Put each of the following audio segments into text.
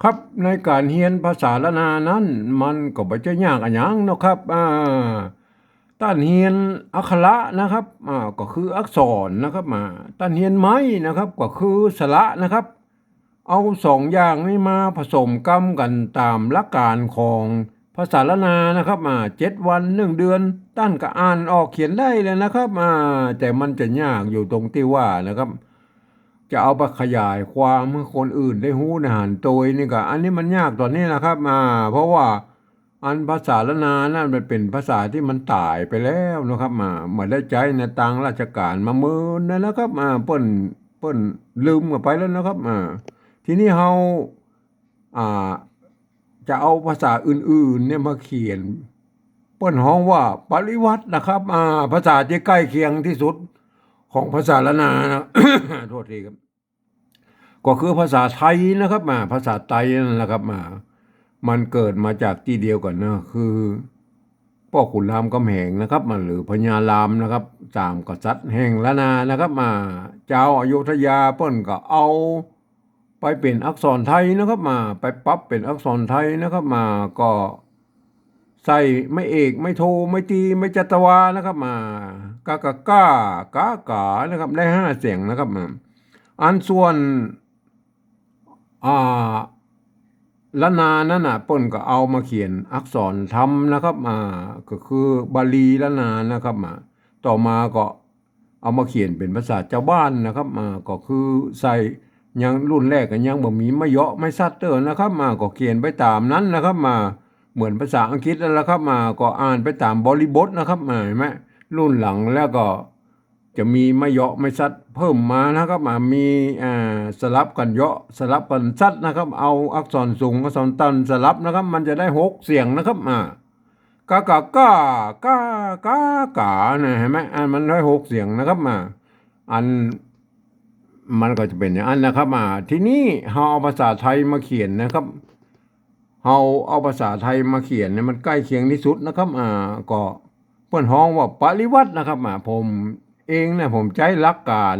ครับในการเรียนภาษาละนานั้นมันก็บ่จะยากอะหยังเนาะครับต้านเรียนอักขระนะครับก็คืออักษรนะครับต้านเรียนไม้นะครับก็คือสระนะครับเอาสองอย่างนี้มาผสมกรรมกันตามหลักการของภาษาละนานะครับ7 วัน1 เดือนต้านก็อ่านออกเขียนได้เลยนะครับแต่มันจะยากอยู่ตรงที่ว่านะครับ จะเอาไปขยายความให้คนอื่นได้ฮู้นะหันโดยนี่ก็อันนี้มันยากตอนนี้นะครับเพราะว่าอันภาษาละนานั่นมันเป็นภาษาที่มันตายไปแล้วนะครับเหมือนได้ใจในตังราชการมาเมินนะครับเปิ้นลืมกันไปแล้วนะครับทีนี้เฮาอ่าจะเอาภาษาอื่นๆเนี่ยมาเขียนเปิ้นฮ้องว่าปริวัตินะครับภาษาที่ใกล้เคียงที่สุดของภาษาละนานะ โทษทีครับ ก็คือภาษาไทยนะครับภาษาไทยนั่นแหละครับมันเกิดมาจากที่เดียวกันนะคือพ่อขุนรามคำแหงนะครับหรือพญารามนะครับสามกษัตริย์แห่งละนานะครับเจ้าอยุธยาเปิ้นก็เอาไปเป็นอักษรไทยนะครับไปปรับเป็นอักษรไทยนะครับก็ใส่ไม่เอกไม่โทไม่ตีไม่จัตวานะครับกากาก้ากากานะครับได้5 เสียงนะครับอันส่วนอ่าละนานั่นน่ะเปิ้นก็เอามาเขียนอักษรธรรมนะครับก็คือบาลีละนานะครับต่อมาก็เอามาเขียนเป็นภาษาชาวบ้านนะครับก็คือใส่ยังรุ่นแรกก็ยังบ่มีไม่เยาะไม่ซัดเตอร์นะครับก็เขียนไปตามนั้นนะครับเหมือนภาษาอังกฤษนั่นแหละครับก็อ่านไปตามบริบทนะครับเห็นไหมรุ่นหลังแล้วก็ จะมีไม่เหาะไม่ซัดเพิ่มมานะครับมีสลับกันเหาะสลับกันซัดนะครับเอาอักษรสูงอักษรต่ำสลับนะครับมันจะได้6 เสียงนะครับกากากากากากาเห็นไหมมันได้6 เสียงนะครับอันมันก็จะเป็นอย่างนั้นนะครับทีนี้เราเอาภาษาไทยมาเขียนนะครับเราเอาภาษาไทยมาเขียนเนี่ยมันใกล้เคียงที่สุดนะครับก็เพื่อนฮ้องว่าปริวัตินะครับผมเองเนี่ยผมใช้หลักการ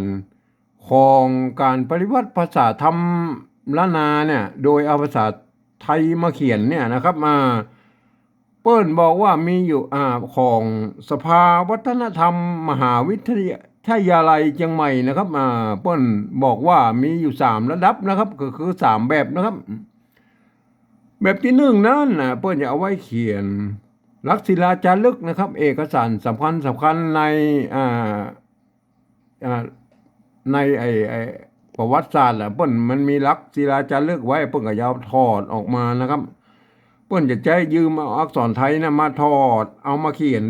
ของการปริวัติภาษาธรรมล้านนาเนี่ยโดยเอาภาษาไทยมาเขียนเนี่ยนะครับเปิ้นบอกว่ามีอยู่ของสภาวัฒนธรรมมหาวิทยาลัยเชียงใหม่นะครับเปิ้นบอกว่ามีอยู่3 ระดับนะครับก็คือ3 แบบนะครับแบบที่1นั้นเปิ้นจะเอาไว้เขียนลักษณ์ศิลาจารึกนะครับเอกสารสำคัญในอ่าอ่าในประวัติศาสตร์เปิ้นมันมีลักษณ์ศิลาจารึกไว้เปิ้นก็ยาวถอดออกมานะครับเปิ้นจะใช้ยืมเอาอักษรไทยนะมาถอดเอามาเขียน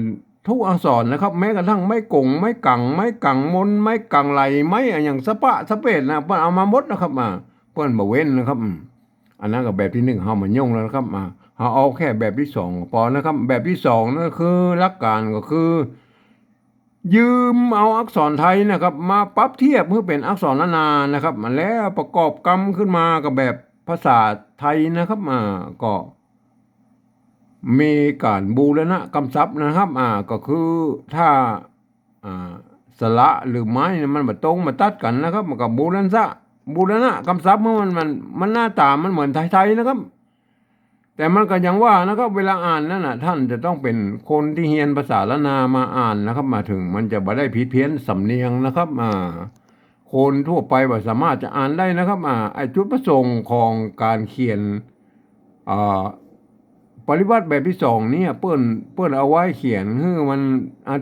ทุกอักษรนะครับแม้กระทั่งไม้กงไม้กังไม้กังมนไม้กังไหลไม้อย่างสะปะสะเปดนะเปิ้นเอามาหมดนะครับเปิ้นบ่เว้นนะครับอันนั้นก็แบบที่1เฮามันยุ่งแล้วนะครับเราเอาแค่แบบที่2พอนะครับแบบที่2นั่นคือหลักการก็คือยืมเอาอักษรไทยนะครับมาปรับเทียบเพื่อเป็นอักษรล้านนานะครับแล้วประกอบกรรมขึ้นมากับแบบภาษาไทยนะครับก็มีการบูรณะกำศัพท์นะครับก็คือถ้าอ่าสระหรือไม้เนี่ยมันมาตรงมาตัดกันนะครับมันก็บูรณะกำศัพท์มันหน้าตามันเหมือนไทยๆนะครับ แต่มันก็ยังว่านะครับเวลาอ่านนั่นน่ะท่านจะต้องเป็นคนที่เรียนภาษาละนามาอ่านนะครับมาถึงมันจะบ่ได้ผิดเพี้ยนสำเนียงนะครับคนทั่วไปว่าสามารถจะอ่านได้นะครับไอ้จุดประสงค์ของการเขียนอ่าปริวัติแบบที่2เนี่ยเปิ้นเอาไว้เขียนให้มัน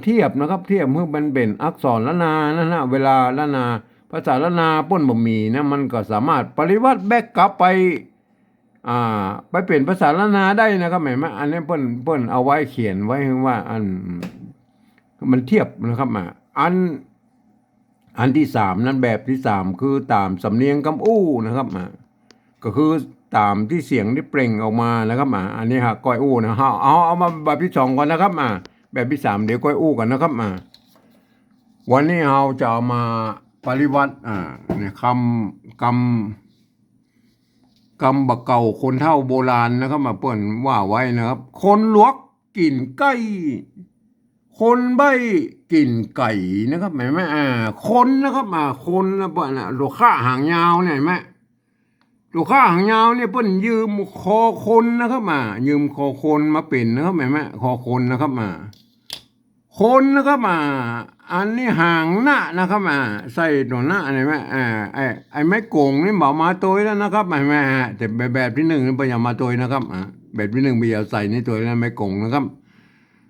เทียบนะครับเทียบให้มันเป็นอักษรละนานั่นนะเวลาละนาภาษาละนาเปิ้นบ่มีนะมันก็สามารถปริวัติแบ็กกลับไป อ่ไปเปลี่ยนภาษาละนาได้นะครับเห็นไหมอันนี้เปิ้นเอาไว้เขียนไว้ว่ามันเทียบนะครับอันที่3นั้นแบบที่3คือตามสำเนียงคำอู้นะครับก็คือตามที่เสียงที่เปล่งออกมานะครับอันนี้ฮะก้อยอู้นะฮะเอามาแบบที่2ก่อนนะครับแบบที่3เดี๋ยวก้อยอู้กันนะครับวันนี้เราจะเอามาปริวัติเนี่ยกรรมบักเก่าคนเฒ่าโบราณนะครับมาเปิ้นว่าไว้นะครับคนลวกกินไก่คนใบ้กินไก่นะครับเห็นไหมคนนะครับคนนะเปิ้นโลค่าหางยาวเนี่ยเห็นไหม ตัวข้าหางยาวเนี่ยเปิ้นยืมคอคนนะครับมายืมคอคนมาเป็นนะครับแม่แม่คอคนนะครับมาคนนะครับมาอันนี้หางหน้านะครับมาใส่ตัวหน้าอะไรไหมไอ้ไม้โกงนี่บอกมาตัวแล้วนะครับแม่แม่แต่แบบที่หนึ่งนี่พยายามมาตัวนะครับแบบที่หนึ่งพยายามใส่ในตัวนั้นไม้โกงนะครับ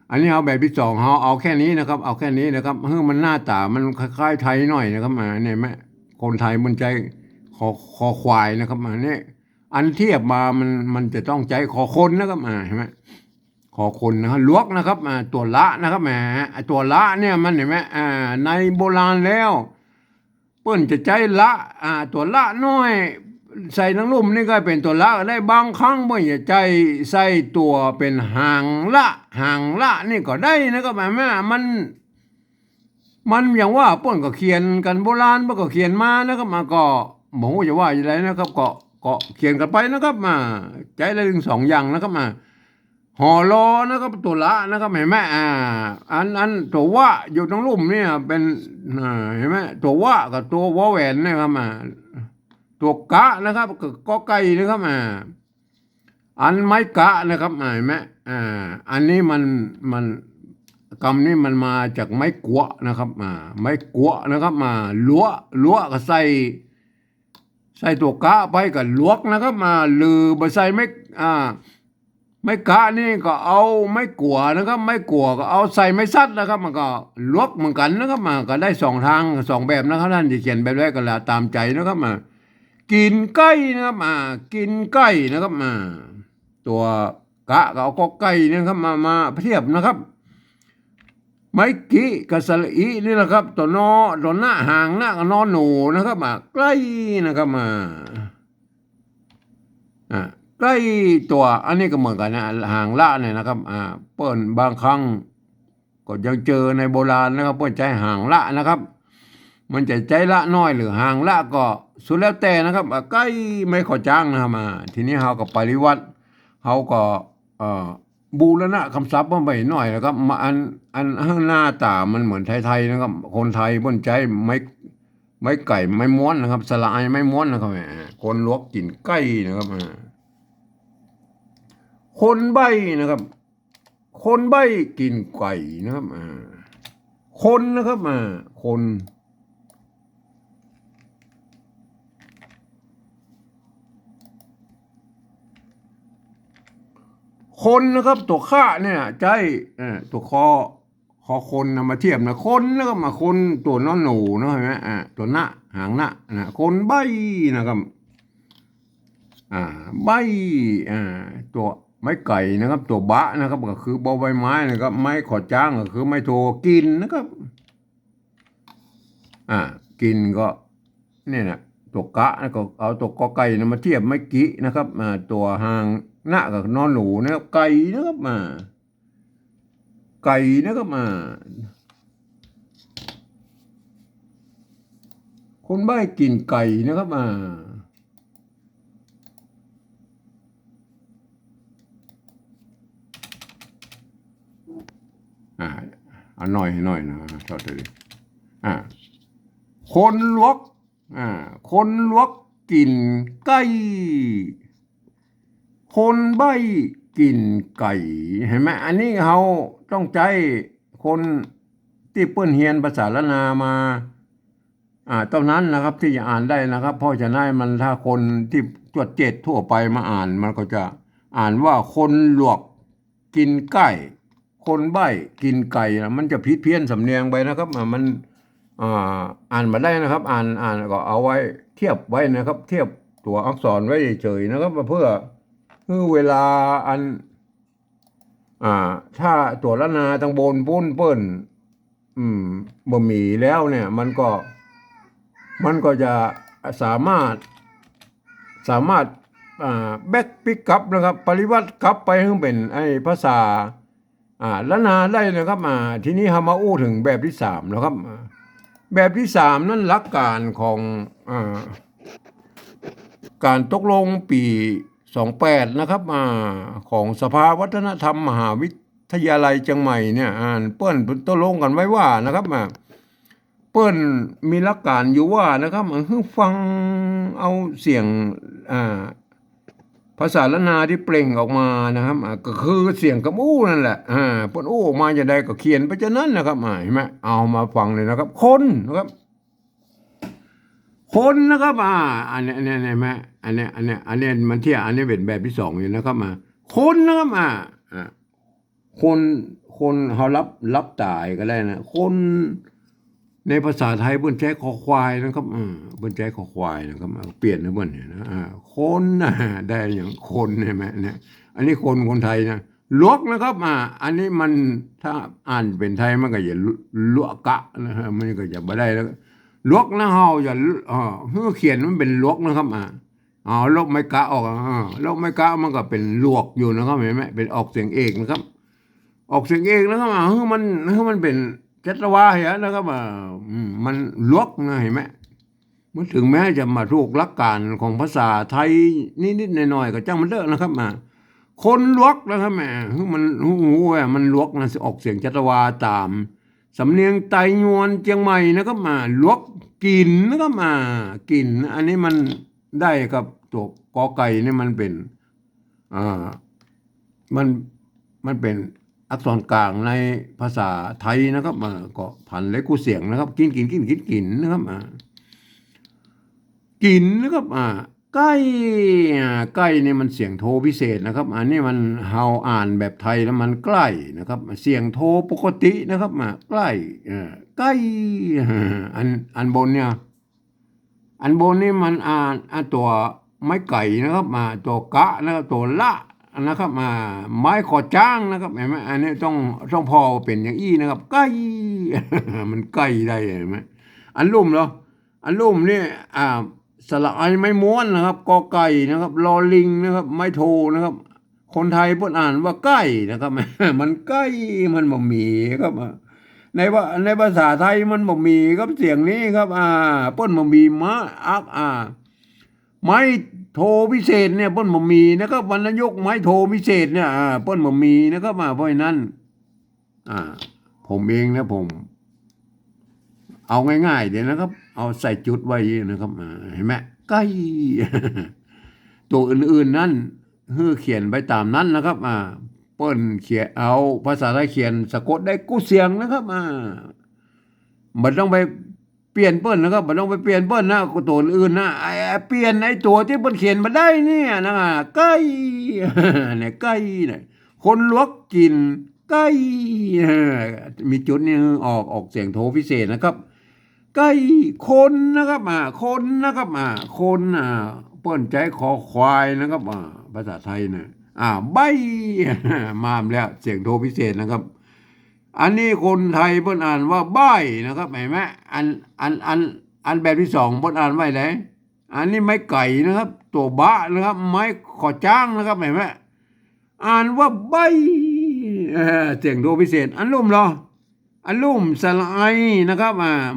อันนี้เอาแบบที่สองเอาแค่นี้นะครับเอาแค่นี้นะครับเฮ้ยมันหน้าตามันคล้ายๆไทยหน่อยนะครับมาเนี่ยแม่คนไทยมันใจคอควายนะครับมาเนี่ยอันเทียบมามันจะต้องใจคอคนนะครับเห็นไหมคอคนนะครับลวกนะครับตัวละนะครับแหมตัวละเนี่ยมันเห็นไหมในโบราณแล้วเปิ้นจะใจละตัวละน้อยใส่ทั้งลุ่มนี่ก็เป็นตัวละได้บางครั้งเปิ้นจะใจใส่ตัวเป็นหางละนี่ก็ได้นะครับแหมมันอย่างว่าเปิ้นก็เขียนกันโบราณเปิ้นก็เขียนมานะครับมาก็บอกว่าจะว่าอย่างไรนะครับก็เขียนกันไปนะครับมาใจละถึงสองอย่างนะครับมาห่อรอนะครับตัวละนะครับเห็นไหมอันตัวว่าอยู่ตรงลุ่มเนี่ยเป็นเห็นไหมตัวว่ากับตัววอแหวนนะครับตัวกะนะครับก็ไก่นะครับอันไม้กะนะครับเห็นไหมอันนี้มันคำนี้มันมาจากไม้กัวนะครับไม้กัวนะครับลัวก็ใส่ตัวกะไปกับลวกนะครับลือไปใส่ไม่กะนี่ก็เอาไม่กลัวนะครับไม่กลัวก็เอาใส่ไม่ซัดนะครับมันก็ลวกเหมือนกันนะครับก็ได้สองทางสองแบบนะครับท่านจะเขียนแบบแรกก็แล้วตามใจนะครับกินไก่นะครับกินไก่นะครับตัวกะก็เอาก็ไก่นะครับมาเทียบนะครับไม้กี้กับสระอีนี่นะครับ ตัวหน้าหางหน้ากับนอหนูนะครับใกล้นะครับใกล้ตัวอันนี้ก็เหมือนกันนะหางละเนี่ยนะครับเปิ้นบางครั้งก็ยังเจอในโบราณนะครับเปิ้นใจหางละนะครับมันจะใจละน้อยหรือหางละก็สุดแล้วแต่นะครับใกล้ไม่ขอจ้างนะครับทีนี้เฮาก็ปริวัติเฮาก็บูรณะคำศัพท์มาไปหน่อยนะครับอันหน้าตามันเหมือนไทยๆนะครับคนไทยเปิ้นใจไม่ไก่ไม่ม้วนนะครับสลายไม่ม้วนนะครับคนลวกกินไก่นะครับคนใบนะครับคนใบกินไก่นะครับคนนะครับคนนะครับตัวข้าเนี่ยใจตัวคอคนนำมาเทียบนะคนแล้วก็มาคนตัวน้อหนูนะเห็นไหมตัวหน้าหางหน้าคนใบนะครับใบตัวไม้ไก่นะครับตัวบะนะครับก็คือบอใบไม้นะครับไม้ขอจ้างก็คือไม้โทกินนะครับกินก็เนี่ยนะตัวกะก็เอาตัวกอไก่นะมาเทียบไม้กินะครับตัวหางหน้ากับนอนหนูนะครับไก่นะครับไก่นะครับคนใบ้กินไก่นะครับเอาหน่อยนะชอบเลยคนลวกคนลวกกินไก่คนใบ้กินไก่เห็นไหมอันนี้เขาต้องใจคนที่เปิ้นเฮียนภาษาละนามาเท่านั้นนะครับที่จะอ่านได้นะครับเพราะฉะนั้นมันถ้าคนที่จวดเจ็ดทั่วไปมาอ่านมันก็จะอ่านว่าคนลวกกินไก่คนใบ้กินไก่มันจะผิดเพี้ยนสำเนียงไปนะครับมันอ่านมาได้นะครับอ่านก็เอาไว้เทียบไว้นะครับเทียบตัวอักษรไว้เฉยๆนะครับเพื่อเวลาถ้าตัวละนาตังบนปุ้นเปิ้นบ่มีแล้วเนี่ยมันก็จะสามารถแบ็กปิกกลับนะครับปริวัติกลับไปให้เป็นไอ้ภาษาละนาได้นะครับทีนี้เรามาอู้ถึงแบบที่สามนะครับแบบที่สามนั้นหลักการของการตกลงปี28นะครับของสภาวัฒนธรรมมหาวิทยาลัยเชียงใหม่เนี่ยเปิ้นตกลงกันไว้ว่านะครับเปิ้นมีหลักการอยู่ว่านะครับฟังเอาเสียง อ่าภาษาละนาที่เปล่งออกมานะครับก็คือเสียงกระอู้นั่นแหละเปิ้นอู้ออกมาจะได้ก็เขียนไปจะนั้นนะครับเห็นไหมเอามาฟังเลยนะครับคนนะครับคนนะครับอันนี้เห็นไหมอันนี้มันเที่ยอันนี้เป็นแบบที่สองอยู่นะครับคนนะครับคนคนเขารับตายก็ได้นะคนในภาษาไทยเปิ้นใช้คอควายนะครับเปิ้นใช้คอควายนะครับเปลี่ยนนะเปิ้นเนี่ยนะคนได้อย่างคนใช่ไหมเนี่ยอันนี้คนไทยนะลวกนะครับอันนี้มันถ้าอ่านเป็นไทยมันก็อย่าลวกกะนะฮะมันก็จะไม่ได้แล้วลวกนะเฮาอย่าเขียนมันเป็นลวกนะครับลวกไม่กะออกลวกไม่กะมันก็เป็นลวกอยู่นะครับเห็นไหมเป็นออกเสียงเอกนะครับ ออกเสียงเองนะครับมันเป็นจัตวาเหรอนะครับมันลวกนะเห็นไหมมันถึงแม้จะมาถูกหลักการของภาษาไทยนิดๆหน่อยๆก็จ้างมันเลิกนะครับคนลวกนะครับมันมันลวกนะออกเสียงจัตวาตามสำเนียงไตยวนเชียงใหม่นะครับลวกกินนะครับกินอันนี้มันได้กับตัวกอไก่นี่มันเป็นมันมันเป็นอักษรกลางในภาษาไทยนะครับก็ผันเล็กกูเสียงนะครับกินนะครับกินนะครับใกล้ใกล้นี่มันเสียงโทพิเศษนะครับอันนี้มันเฮาอ่านแบบไทยแล้วมันใกล้นะครับเสียงโทปกตินะครับใกล้ใกล้อันบนเนี่ยอันบนนี่มันอ่านตัวไม้ไก่นะครับตัวกะนะครับตัวละนะครับไม้ขอจ้างนะครับเห็นไหมอันนี้ต้องพอเป็นอย่างอี้นะครับใกล้ มันใกล้ได้เห็นไหมอันลุ่มเหรออันลุ่มนี่สระไอไม้ม้วนนะครับกอไก่นะครับลอลิงนะครับไม้โทนะครับคนไทยพูดอ่านว่าใกล้นะครับ มันใกล้มันบ่มีครับในภาษาไทยมันบ่มีครับเสียงนี้ครับเปิ้นบ่มีมะไม้โทพิเศษเนี่ยเปิ้นบ่มีนะครับวรรณยุกต์ไม้โทพิเศษเนี่ยเปิ้นบ่มีนะครับเพราะฉะนั้นผมเองนะผมเอาง่ายๆเดี๋ยวนะครับเอาใส่จุดไว้นะครับเห็นไหมใกล้ ตัวอื่นๆนั่นเขียนไปตามนั้นนะครับเปิ้นเขียนเอาภาษาไทยเขียนสะกดได้กู้เสียงนะครับมันต้องไปเปลี่ยนเปิ้นนะครับมันต้องไปเปลี่ยนเปิ้นนะตัวอื่นนะเปลี่ยนไอ้ตัวที่เปิ้นเขียนมาได้เนี่ยนะใกล้ เนี่ยใกล้เนี่ยคนลวกกินใกล้ มีจุดนี้ออกเสียงโทพิเศษนะครับใกล้คนนะครับคนนะครับคนเปิ้นใจคอควายนะครับภาษาไทยเนี่ยใบ มาแล้วเสียงโทพิเศษนะครับอันนี้คนไทยเปิ้นอ่านว่าใบนะครับเห็นไหมอันแบบที่สองเปิ้นอ่านว่าไหนอันนี้ไม้ไก่นะครับตัวบะนะครับไม้ขอจ้างนะครับเห็นไหมอ่านว่าใบเสียงโทพิเศษอันลุ่มเหรออันลุ่มสระไอนะครับ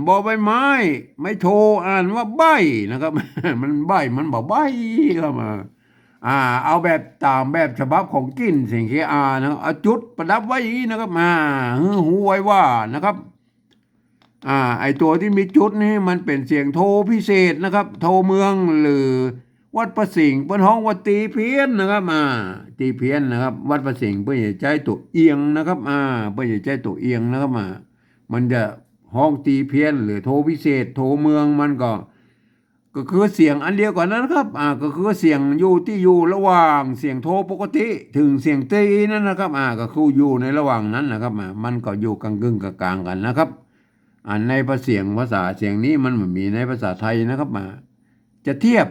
บอใบไม้ไม่โทอ่านว่าใบนะครับ มันใบมันบอกใบครับเอาแบบตามแบบฉบับของกินเสียงเคนะครับเอาจุดประดับไว้นะครับหูไว้ว่านะครับไอตัวที่มีจุดนี่มันเป็นเสียงโทพิเศษนะครับโทเมืองหรือวัดประสิงห์เปิ้นห้องวัดตีเพี้ยนนะครับตีเพี้ยนนะครับวัดประสิงห์เปิ้นอย่าใจตัวเอียงนะครับเปิ้นอย่าใจตัวเอียงนะครับมันจะห้องตีเพี้ยนหรือโทพิเศษโทเมืองมันก็คือเสียงอันเดียวกันนะครับก็คือเสียงอยู่ระหว่างเสียงโทปกติถึงเสียงตีนั่นนะครับก็คืออยู่ในระหว่างนั้นนะครับมันก็อยู่กลางกลางกันนะครับในภาษาเสียงนี้มันไม่มีในภาษาไทยนะครับจะเทียบ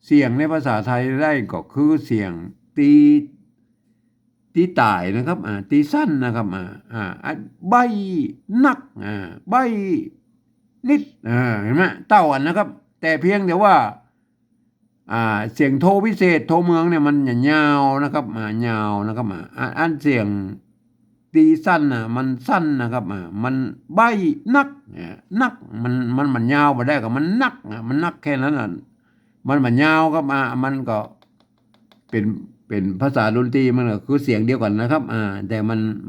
เสียงในภาษาไทยได้ก็คือเสียงตีตายนะครับตีสั้นนะครับใบนักใบนิดเห็นไหมเต้าอันนะครับแต่เพียงแต่ว่าเสียงโทพิเศษโทเมืองเนี่ยมันยาวนะครับยาวนะครับอันเสียงตีสั้นมันสั้นนะครับมันใบนักมันยาวไปได้ก็มันนักแค่นั้นมันยาวครับมันก็เป็นภาษาดนตรีมันก็คือเสียงเดียวกันนะครับแต่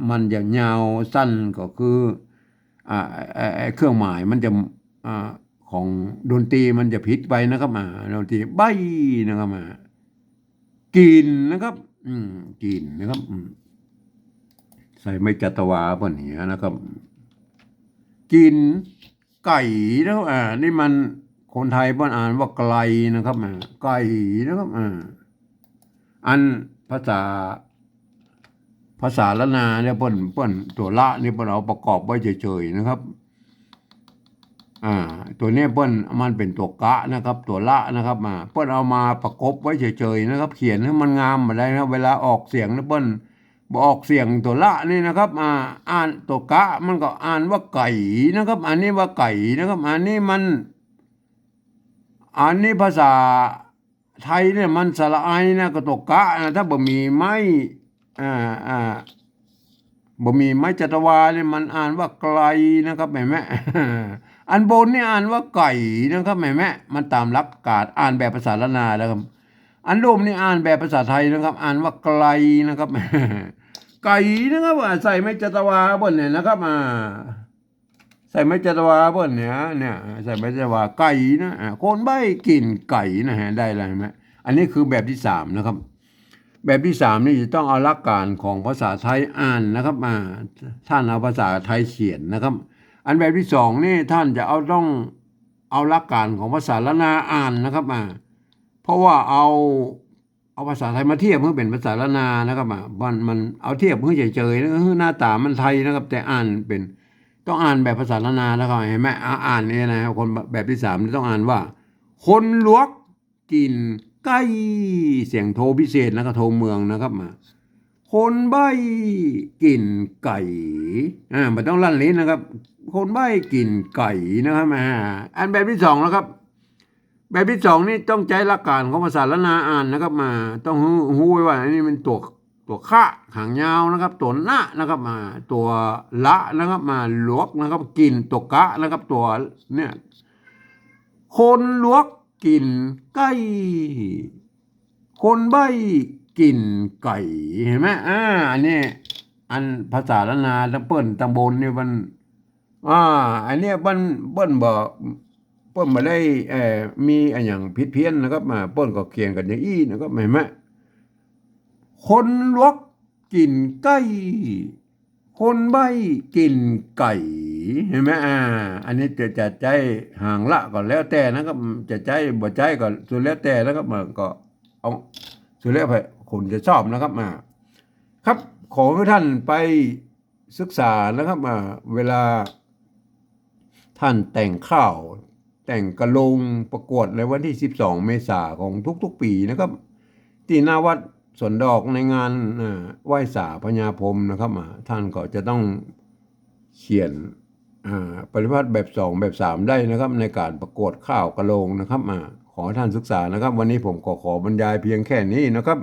มันอย่างยาวสั้นก็คือเครื่องหมายมันจะ ของดนตรีมันจะผิดไปนะครับดนตรีใบนะครับกินนะครับกินนะครับใส่ไม่จัตวาปนเหียนะครับกินไก่แล้วนี่มันคนไทยเพิ่นอ่านว่าไกลนะครับไก่นะครับอันภาษาละนาเนี่ยเปิ้นตัวละนี่เปิ้นเอาประกอบไว้เฉยๆนะครับตัวนี้เปิ้นมันเป็นตัวกะนะครับ ตัวละนะครับเปิ้นเอามาประกบไว้เฉยๆนะครับ เขียนให้มันงามมาได้นะเวลาออกเสียงนะเปิ้นบอกออกเสียงตัวละนี่นะครับอ่านตัวกะมันก็อ่านว่าไก่นะครับ อันนี้ว่าไก่นะครับอันนี้ภาษาไทยเนี่ยมันสระไอนะก็ตัวกะนะถ้าบ่มีไม้บ่มีไม้จัตวาเนี่ยมันอ่านว่าไกลนะครับแม่ อันบนนี่อ่านว่าไก่นะครับแม่มันตามหลักการอ่านแบบภาษาละนาแล้วครับอันรูปนี่อ่านแบบภาษาไทยนะครับ อ่านว่าไกลนะครับไก่นะครับใส่ไม้จัตวาบนเนี่ยนะครับใส่ไม้จัตวาบนเนี่ยใส่ไม้จัตวาไก่นะคนใบ้กินไก่นะฮะได้แล้วเห็นไหมอันนี้คือแบบที่3นะครับ แบบที่3นี่จะต้องเอาหลักการของภาษาไทยอ่านนะครับท่านเอาภาษาไทยเขียนนะครับ อันแบบที่2นี่ท่านจะต้องเอาหลักการของภาษาละนาอ่านนะครับเพราะว่าเอาภาษาไทยมาเทียบเพื่อเป็นภาษาละนานะครับมันเอาเทียบเพื่อเฉยๆนะหน้าตามันไทยนะครับ แต่อ่านเป็นต้องอ่านแบบภาษาละนานะครับเห็นไหมอ่านนี่นะคนแบบที่3นี่ต้องอ่านว่า คนลวกกินไก่เสียงโทพิเศษแล้วก็โทเมืองนะครับคนใบ้กินไก่มันต้องลั่นลิ้นนะครับ คนใบ้กินไก่นะครับอันแบบที่2แล้วครับ แบบที่2นี่ต้องใช้หลักการของภาษาละนาอ่านนะครับต้องรู้ไว้ว่าอันนี้มันตัวข้าหางยาวนะครับ ตัวหน้านะครับตัวละนะครับลวกนะครับ กินตัวกะนะครับ ตัวเนี่ยคนลวกกินไก่คนใบ้กินไก่เห็นไหมอันนี้อันภาษาละนาทั้งเปิ้นตำบลนี่มันอันนี้เปิ้นบอกเปิ้นมาได้มีอันอย่างผิดเพี้ยนนะครับเปิ้นก็เขียนกันอย่างอี้นะครับเห็นไหมคนลวกกินไก่คนใบ้กินไก่เห็นไหมอันนี้จะใจห่างละก่อนแล้วแต่นะครับจะใจบ่ใจก็สุดแล้วแต่นะครับก็เอาสุดแล้วแต่คนจะชอบนะครับครับขอให้ท่านไปศึกษานะครับเวลาท่านแต่งข้าวแต่งกระลงประกวดในวันที่12เมษายนของทุกๆปีนะครับที่หน้าวัดสวนดอกในงานไหว้สาพญาพรหมนะครับท่านก็จะต้องเขียนปริพัฒน์แบบ2แบบ3ได้นะครับในการประกวดข้าวกระโลงนะครับขอท่านศึกษานะครับวันนี้ผมขอบรรยายเพียงแค่นี้นะครับ